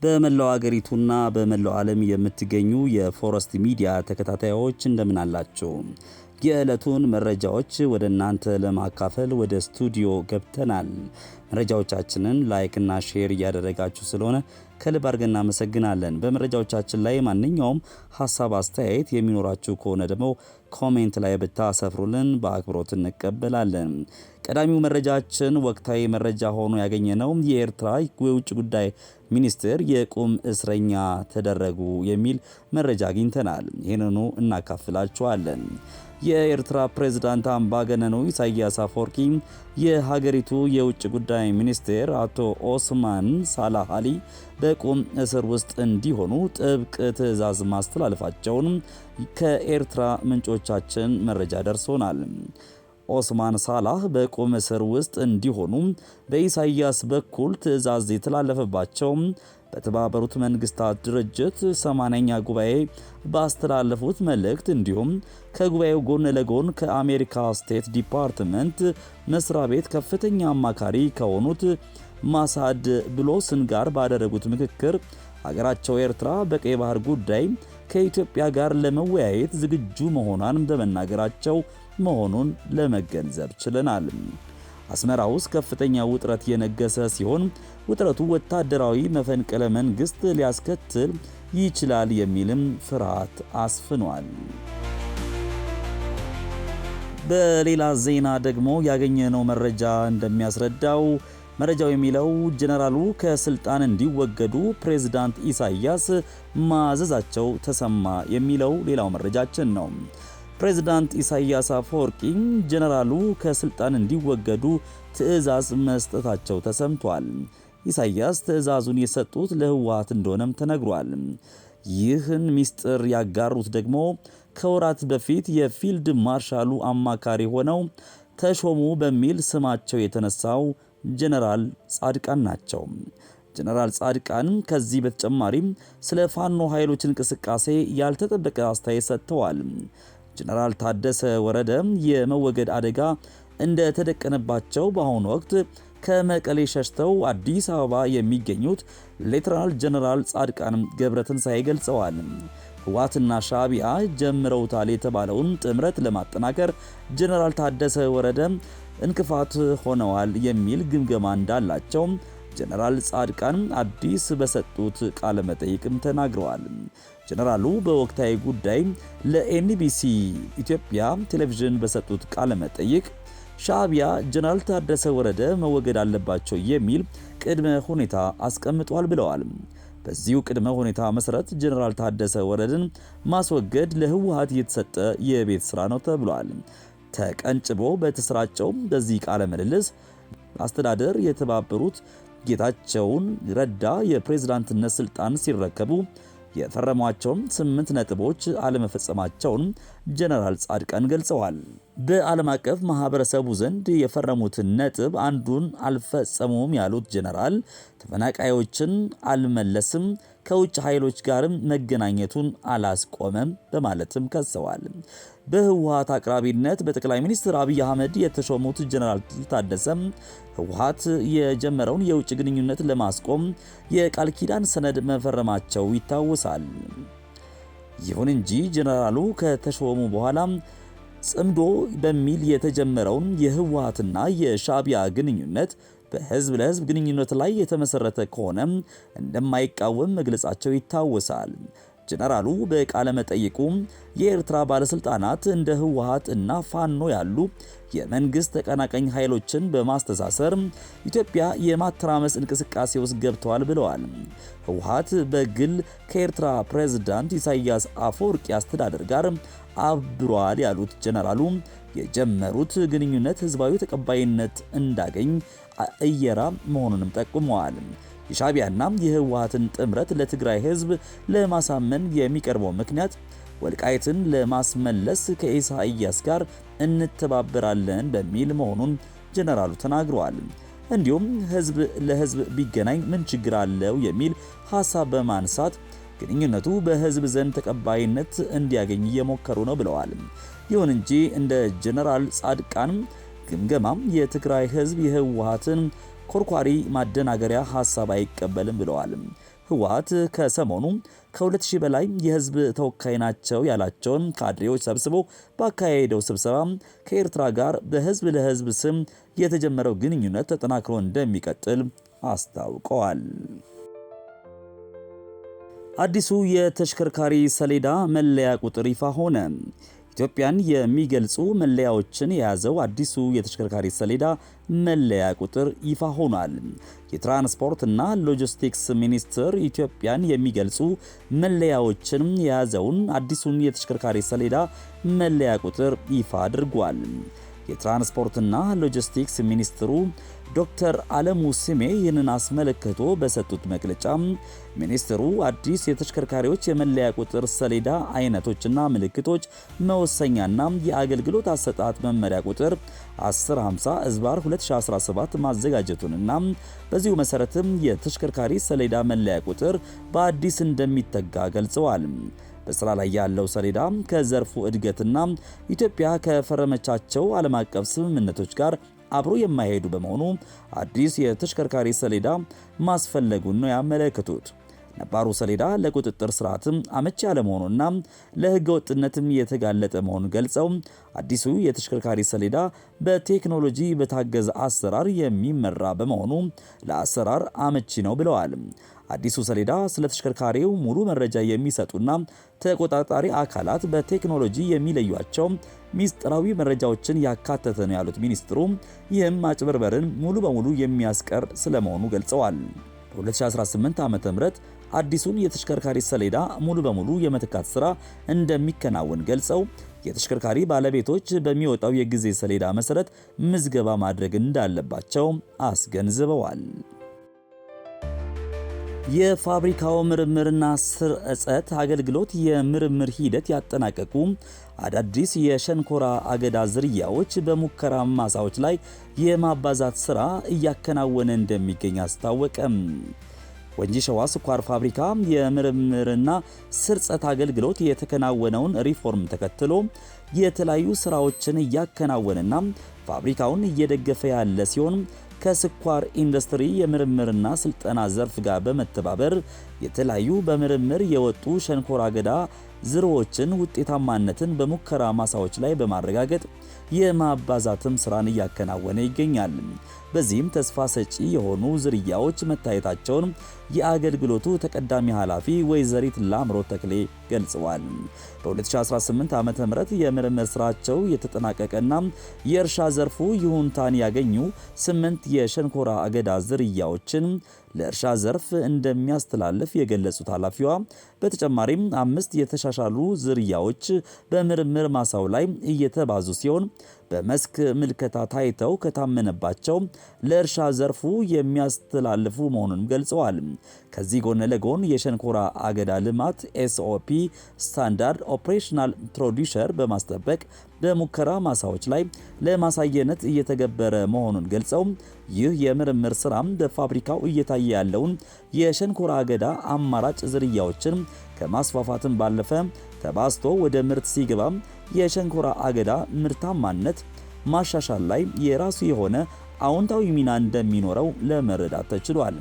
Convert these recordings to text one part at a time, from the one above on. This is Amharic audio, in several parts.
በመላው አገሪቱና በመላው ዓለም የምትገኙ የፎረስት ሚዲያ ተከታታዮች እንደምን አላችሁ? የዕለቱን መረጃዎች ወደ እናንተ ለማካፈል ወደ ስቱዲዮ ገብተናል። መረጃዎቻችንን ላይክ እና ሼር እያደረጋችሁ ስለሆነ ከልብ አድርገን እናመሰግናለን። በመረጃዎቻችን ላይ ማንኛውም ሐሳብ አስተያየት የሚኖራችሁ ከሆነ ደግሞ ኮሜንት ላይ ብታሰፍሩልን በአክብሮት እንቀበላለን። ቀዳሚው መረጃችን ወቅታዊ መረጃ ሆኖ ያገኘነው የኤርትራ የውጭ ጉዳይ ሚኒስትር የቁም እስረኛ ተደረጉ የሚል መረጃ አግኝተናል። ይህንኑ እናካፍላችኋለን። የኤርትራ ፕሬዝዳንት አምባገነኑ ኢሳያስ አፈወርቂ የሀገሪቱ የውጭ ጉዳይ ሚኒስቴር አቶ ኦስማን ሳላህ አሊ በቁም እስር ውስጥ እንዲሆኑ ጥብቅ ትዕዛዝ ማስተላለፋቸውን ከኤርትራ ምንጮቻችን መረጃ ደርሶናል። ኦስማን ሳላህ በቁም እስር ውስጥ እንዲሆኑ በኢሳያስ በኩል ትዕዛዝ የተላለፈባቸው በተባበሩት መንግስታት ድርጅት 80ኛ ጉባኤ ባስተላለፉት መልእክት እንዲሁም ከጉባኤው ጎን ለጎን ከአሜሪካ ስቴት ዲፓርትመንት መስሪያ ቤት ከፍተኛ አማካሪ ከሆኑት ማሳድ ብሎስን ጋር ባደረጉት ምክክር ሀገራቸው ኤርትራ በቀይ ባህር ጉዳይ ከኢትዮጵያ ጋር ለመወያየት ዝግጁ መሆኗን በመናገራቸው መሆኑን ለመገንዘብ ችለናል። አስመራ ውስጥ ከፍተኛ ውጥረት የነገሰ ሲሆን ውጥረቱ ወታደራዊ መፈንቅለ መንግስት ሊያስከትል ይችላል የሚልም ፍርሃት አስፍኗል። በሌላ ዜና ደግሞ ያገኘነው መረጃ እንደሚያስረዳው መረጃው የሚለው ጀነራሉ ከስልጣን እንዲወገዱ ፕሬዝዳንት ኢሳያስ ማዘዛቸው ተሰማ የሚለው ሌላው መረጃችን ነው። ፕሬዝዳንት ኢሳያስ አፈወርቂ ጀነራሉ ከስልጣን እንዲወገዱ ትዕዛዝ መስጠታቸው ተሰምቷል። ኢሳያስ ትዕዛዙን የሰጡት ለህወሓት እንደሆነም ተነግሯል። ይህን ሚስጥር ያጋሩት ደግሞ ከወራት በፊት የፊልድ ማርሻሉ አማካሪ ሆነው ተሾሙ በሚል ስማቸው የተነሳው ጀነራል ጻድቃን ናቸው። ጀነራል ጻድቃን ከዚህ በተጨማሪም ስለ ፋኖ ኃይሎች እንቅስቃሴ ያልተጠበቀ አስተያየት ሰጥተዋል። ጀነራል ታደሰ ወረደ የመወገድ አደጋ እንደተደቀነባቸው በአሁኑ ወቅት ከመቀሌ ሸሽተው አዲስ አበባ የሚገኙት ሌተናል ጀነራል ጻድቃን ገብረትንሳኤ ገልጸዋል። ህወሓትና ሻዕቢያ ጀምረውታል የተባለውን ጥምረት ለማጠናከር ጀነራል ታደሰ ወረደ እንቅፋት ሆነዋል የሚል ግምገማ እንዳላቸው ጀነራል ጻድቃን አዲስ በሰጡት ቃለ መጠይቅም ተናግረዋል። ጀነራሉ በወቅታዊ ጉዳይ ለኤንቢሲ ኢትዮጵያ ቴሌቪዥን በሰጡት ቃለ መጠይቅ ሻዕቢያ ጀነራል ታደሰ ወረደ መወገድ አለባቸው የሚል ቅድመ ሁኔታ አስቀምጧል ብለዋል። በዚሁ ቅድመ ሁኔታ መሰረት ጀነራል ታደሰ ወረደን ማስወገድ ለህወሓት የተሰጠ የቤት ስራ ነው ተብሏል። ተቀንጭቦ በተሰራጨው በዚህ ቃለ ምልልስ አስተዳደር የተባበሩት ጌታቸውን ረዳ የፕሬዝዳንትነት ስልጣን ሲረከቡ የፈረሟቸውን 8 ነጥቦች አለመፈጸማቸውን ጀነራል ጻድቃን ገልጸዋል። በዓለም አቀፍ ማህበረሰቡ ዘንድ የፈረሙትን ነጥብ አንዱን አልፈጸሙም ያሉት ጀነራል ተፈናቃዮችን አልመለስም፣ ከውጭ ኃይሎች ጋርም መገናኘቱን አላስቆመም በማለትም ከሰዋል። በህወሓት አቅራቢነት በጠቅላይ ሚኒስትር አብይ አህመድ የተሾሙት ጀነራል ታደሰም ህወሓት የጀመረውን የውጭ ግንኙነት ለማስቆም የቃል ኪዳን ሰነድ መፈረማቸው ይታወሳል። ይሁን እንጂ ጀነራሉ ከተሾሙ በኋላ ጽምዶ በሚል የተጀመረውን የህወሓትና የሻዕቢያ ግንኙነት በህዝብ ለህዝብ ግንኙነት ላይ የተመሰረተ ከሆነ እንደማይቃወም መግለጻቸው ይታወሳል። ጀነራሉ በቃለ መጠይቁ የኤርትራ ባለስልጣናት እንደ ህወሓት እና ፋኖ ያሉ የመንግስት ተቀናቃኝ ኃይሎችን በማስተሳሰር ኢትዮጵያ የማተራመስ እንቅስቃሴ ውስጥ ገብተዋል ብለዋል። ህወሓት በግል ከኤርትራ ፕሬዝዳንት ኢሳያስ አፈወርቂ አስተዳደር ጋር አብሯል ያሉት ጀነራሉ የጀመሩት ግንኙነት ህዝባዊ ተቀባይነት እንዳገኝ እየራ መሆኑንም ጠቁመዋል። የሻዕቢያና የህወሓትን ጥምረት ለትግራይ ህዝብ ለማሳመን የሚቀርበው ምክንያት ወልቃይትን ለማስመለስ ከኢሳያስ ጋር እንተባበራለን በሚል መሆኑን ጀነራሉ ተናግረዋል። እንዲሁም ህዝብ ለህዝብ ቢገናኝ ምን ችግር አለው የሚል ሐሳብ በማንሳት ግንኙነቱ በህዝብ ዘንድ ተቀባይነት እንዲያገኝ እየሞከሩ ነው ብለዋል። ይሁን እንጂ እንደ ጀነራል ጻድቃን ግምገማም የትግራይ ህዝብ የህወሓትን ኮርኳሪ ማደናገሪያ ሐሳብ አይቀበልም ብለዋል። ህወሓት ከሰሞኑ ከ2000 በላይ የህዝብ ተወካይ ናቸው ያላቸውን ካድሬዎች ሰብስቦ ባካሄደው ስብሰባ ከኤርትራ ጋር በህዝብ ለህዝብ ስም የተጀመረው ግንኙነት ተጠናክሮ እንደሚቀጥል አስታውቀዋል። አዲሱ የተሽከርካሪ ሰሌዳ መለያ ቁጥር ይፋ ሆነ። ኢትዮጵያን የሚገልጹ መለያዎችን የያዘው አዲሱ የተሽከርካሪ ሰሌዳ መለያ ቁጥር ይፋ ሆኗል። የትራንስፖርትና ሎጂስቲክስ ሚኒስቴር ኢትዮጵያን የሚገልጹ መለያዎችን የያዘውን አዲሱን የተሽከርካሪ ሰሌዳ መለያ ቁጥር ይፋ አድርጓል። የትራንስፖርትና ሎጂስቲክስ ሚኒስትሩ ዶክተር አለሙ ስሜ ይህንን አስመልክቶ በሰጡት መግለጫ ሚኒስትሩ አዲስ የተሽከርካሪዎች የመለያ ቁጥር ሰሌዳ አይነቶችና ምልክቶች መወሰኛና የአገልግሎት አሰጣጥ መመሪያ ቁጥር 1050/2017 ማዘጋጀቱንና በዚሁ መሰረትም የተሽከርካሪ ሰሌዳ መለያ ቁጥር በአዲስ እንደሚተጋ ገልጸዋል። በስራ ላይ ያለው ሰሌዳ ከዘርፉ እድገትና ኢትዮጵያ ከፈረመቻቸው ዓለም አቀፍ ስምምነቶች ጋር አብሮ የማይሄዱ በመሆኑ አዲስ የተሽከርካሪ ሰሌዳ ማስፈለጉን ነው ያመለከቱት። ነባሩ ሰሌዳ ለቁጥጥር ስርዓትም አመቺ ያለመሆኑና ለሕገ ወጥነትም የተጋለጠ መሆኑን ገልጸው አዲሱ የተሽከርካሪ ሰሌዳ በቴክኖሎጂ በታገዘ አሰራር የሚመራ በመሆኑ ለአሰራር አመቺ ነው ብለዋል። አዲሱ ሰሌዳ ስለ ተሽከርካሪው ሙሉ መረጃ የሚሰጡና ተቆጣጣሪ አካላት በቴክኖሎጂ የሚለዩቸው ሚስጥራዊ መረጃዎችን ያካተተ ነው ያሉት ሚኒስትሩ ይህም ማጭበርበርን ሙሉ በሙሉ የሚያስቀር ስለመሆኑ ገልጸዋል። በ2018 ዓ.ም አዲሱን የተሽከርካሪ ሰሌዳ ሙሉ በሙሉ የመተካት ስራ እንደሚከናወን ገልጸው የተሽከርካሪ ባለቤቶች በሚወጣው የጊዜ ሰሌዳ መሰረት ምዝገባ ማድረግ እንዳለባቸው አስገንዝበዋል። የፋብሪካው ምርምርና ስርጸት አገልግሎት የምርምር ሂደት ያጠናቀቁ አዳዲስ የሸንኮራ አገዳ ዝርያዎች በሙከራ ማሳዎች ላይ የማባዛት ስራ እያከናወነ እንደሚገኝ አስታወቀ። ወንጂ ሸዋ ስኳር ፋብሪካ የምርምርና ስርጸት አገልግሎት የተከናወነውን ሪፎርም ተከትሎ የተለያዩ ስራዎችን እያከናወነና ፋብሪካውን እየደገፈ ያለ ሲሆን ከስኳር ኢንዱስትሪ የምርምርና ስልጠና ዘርፍ ጋር በመተባበር የተለያዩ በምርምር የወጡ ሸንኮራ አገዳ ዝርያዎችን ውጤታማነትን በሙከራ ማሳዎች ላይ በማረጋገጥ የማባዛትም ስራን እያከናወነ ይገኛል። በዚህም ተስፋ ሰጪ የሆኑ ዝርያዎች መታየታቸውን የአገልግሎቱ ተቀዳሚ ኃላፊ ወይዘሪት ላምሮት ተክሌ ገልጸዋል። በ2018 ዓ.ም የምርምር ስራቸው የተጠናቀቀና የእርሻ ዘርፉ ይሁንታን ያገኙ 8 የሸንኮራ አገዳ ዝርያዎችን ለእርሻ ዘርፍ እንደሚያስተላልፍ የገለጹት ኃላፊዋ በተጨማሪም 5 የተሻሻሉ ዝርያዎች በምርምር ማሳው ላይ እየተባዙ ሲሆን በመስክ ምልከታ ታይተው ከታመነባቸው ለእርሻ ዘርፉ የሚያስተላልፉ መሆኑን ገልጸዋል። ከዚህ ጎን ለጎን የሸንኮራ አገዳ ልማት SOP ስታንዳርድ ኦፕሬሽናል ፕሮዲውሰር በማስጠበቅ በሙከራ ማሳዎች ላይ ለማሳየነት እየተገበረ መሆኑን ገልጸው ይህ የምርምር ስራም በፋብሪካው እየታየ ያለውን የሸንኮራ አገዳ አማራጭ ዝርያዎችን ከማስፋፋትም ባለፈ ተባስቶ ወደ ምርት ሲገባ የሸንኮራ አገዳ ምርታማነት ማሻሻል ላይ የራሱ የሆነ አዎንታዊ ሚና እንደሚኖረው ለመረዳት ተችሏል።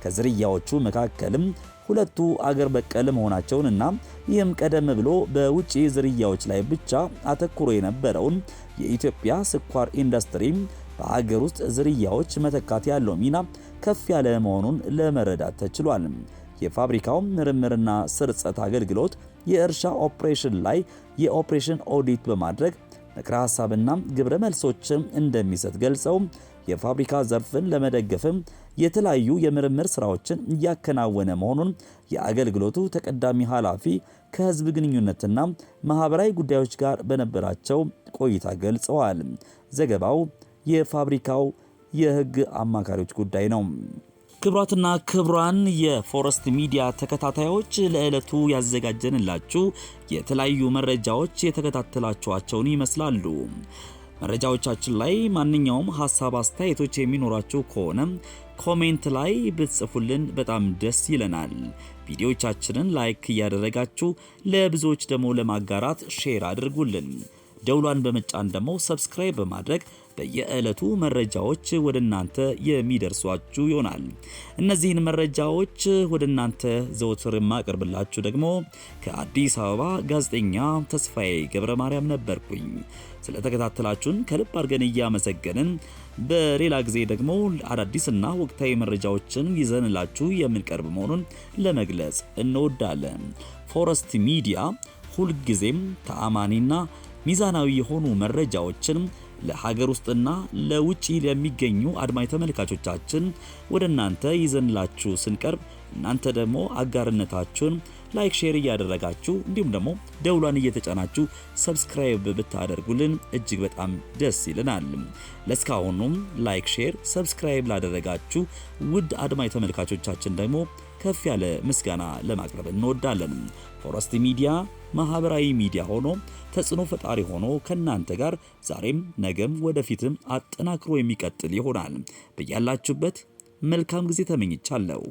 ከዝርያዎቹ መካከልም ሁለቱ አገር በቀል መሆናቸውንና ይህም ቀደም ብሎ በውጪ ዝርያዎች ላይ ብቻ አተኩሮ የነበረውን የኢትዮጵያ ስኳር ኢንዱስትሪ በአገር ውስጥ ዝርያዎች መተካት ያለው ሚና ከፍ ያለ መሆኑን ለመረዳት ተችሏል። የፋብሪካው ምርምርና ስርጸት አገልግሎት የእርሻ ኦፕሬሽን ላይ የኦፕሬሽን ኦዲት በማድረግ ምክረ ሐሳብና ግብረ መልሶችን እንደሚሰጥ ገልጸው የፋብሪካ ዘርፍን ለመደገፍም የተለያዩ የምርምር ስራዎችን እያከናወነ መሆኑን የአገልግሎቱ ተቀዳሚ ኃላፊ ከህዝብ ግንኙነትና ማህበራዊ ጉዳዮች ጋር በነበራቸው ቆይታ ገልጸዋል። ዘገባው የፋብሪካው የህግ አማካሪዎች ጉዳይ ነው። ክብራትና ክብራን የፎረስት ሚዲያ ተከታታዮች ለዕለቱ ያዘጋጀንላችሁ የተለያዩ መረጃዎች የተከታተላችኋቸውን ይመስላሉ። መረጃዎቻችን ላይ ማንኛውም ሐሳብ አስተያየቶች የሚኖራችሁ ከሆነ ኮሜንት ላይ ብትጽፉልን በጣም ደስ ይለናል። ቪዲዮዎቻችንን ላይክ እያደረጋችሁ ለብዙዎች ደግሞ ለማጋራት ሼር አድርጉልን። ደውሏን በመጫን ደግሞ ሰብስክራይብ በማድረግ በየዕለቱ መረጃዎች ወደ እናንተ የሚደርሷችሁ ይሆናል። እነዚህን መረጃዎች ወደ እናንተ ዘወትር የማቀርብላችሁ ደግሞ ከአዲስ አበባ ጋዜጠኛ ተስፋዬ ገብረ ማርያም ነበርኩኝ። ስለተከታተላችሁን ከልብ አድርገን እያመሰገንን በሌላ ጊዜ ደግሞ አዳዲስና ወቅታዊ መረጃዎችን ይዘንላችሁ የምንቀርብ መሆኑን ለመግለጽ እንወዳለን። ፎረስት ሚዲያ ሁልጊዜም ተአማኒና ሚዛናዊ የሆኑ መረጃዎችን ለሀገር ውስጥና ለውጪ ለሚገኙ አድማጭ ተመልካቾቻችን ወደ እናንተ ይዘንላችሁ ስንቀርብ እናንተ ደግሞ አጋርነታችሁን ላይክ ሼር እያደረጋችሁ እንዲሁም ደግሞ ደውሏን እየተጫናችሁ ሰብስክራይብ ብታደርጉልን እጅግ በጣም ደስ ይለናል። ለስካሁኑም ላይክ ሼር ሰብስክራይብ ላደረጋችሁ ውድ አድማጭ ተመልካቾቻችን ደግሞ ከፍ ያለ ምስጋና ለማቅረብ እንወዳለን። ፎረስት ሚዲያ ማህበራዊ ሚዲያ ሆኖ ተጽዕኖ ፈጣሪ ሆኖ ከናንተ ጋር ዛሬም ነገም ወደፊትም አጠናክሮ የሚቀጥል ይሆናል። በያላችሁበት መልካም ጊዜ ተመኝቻለሁ።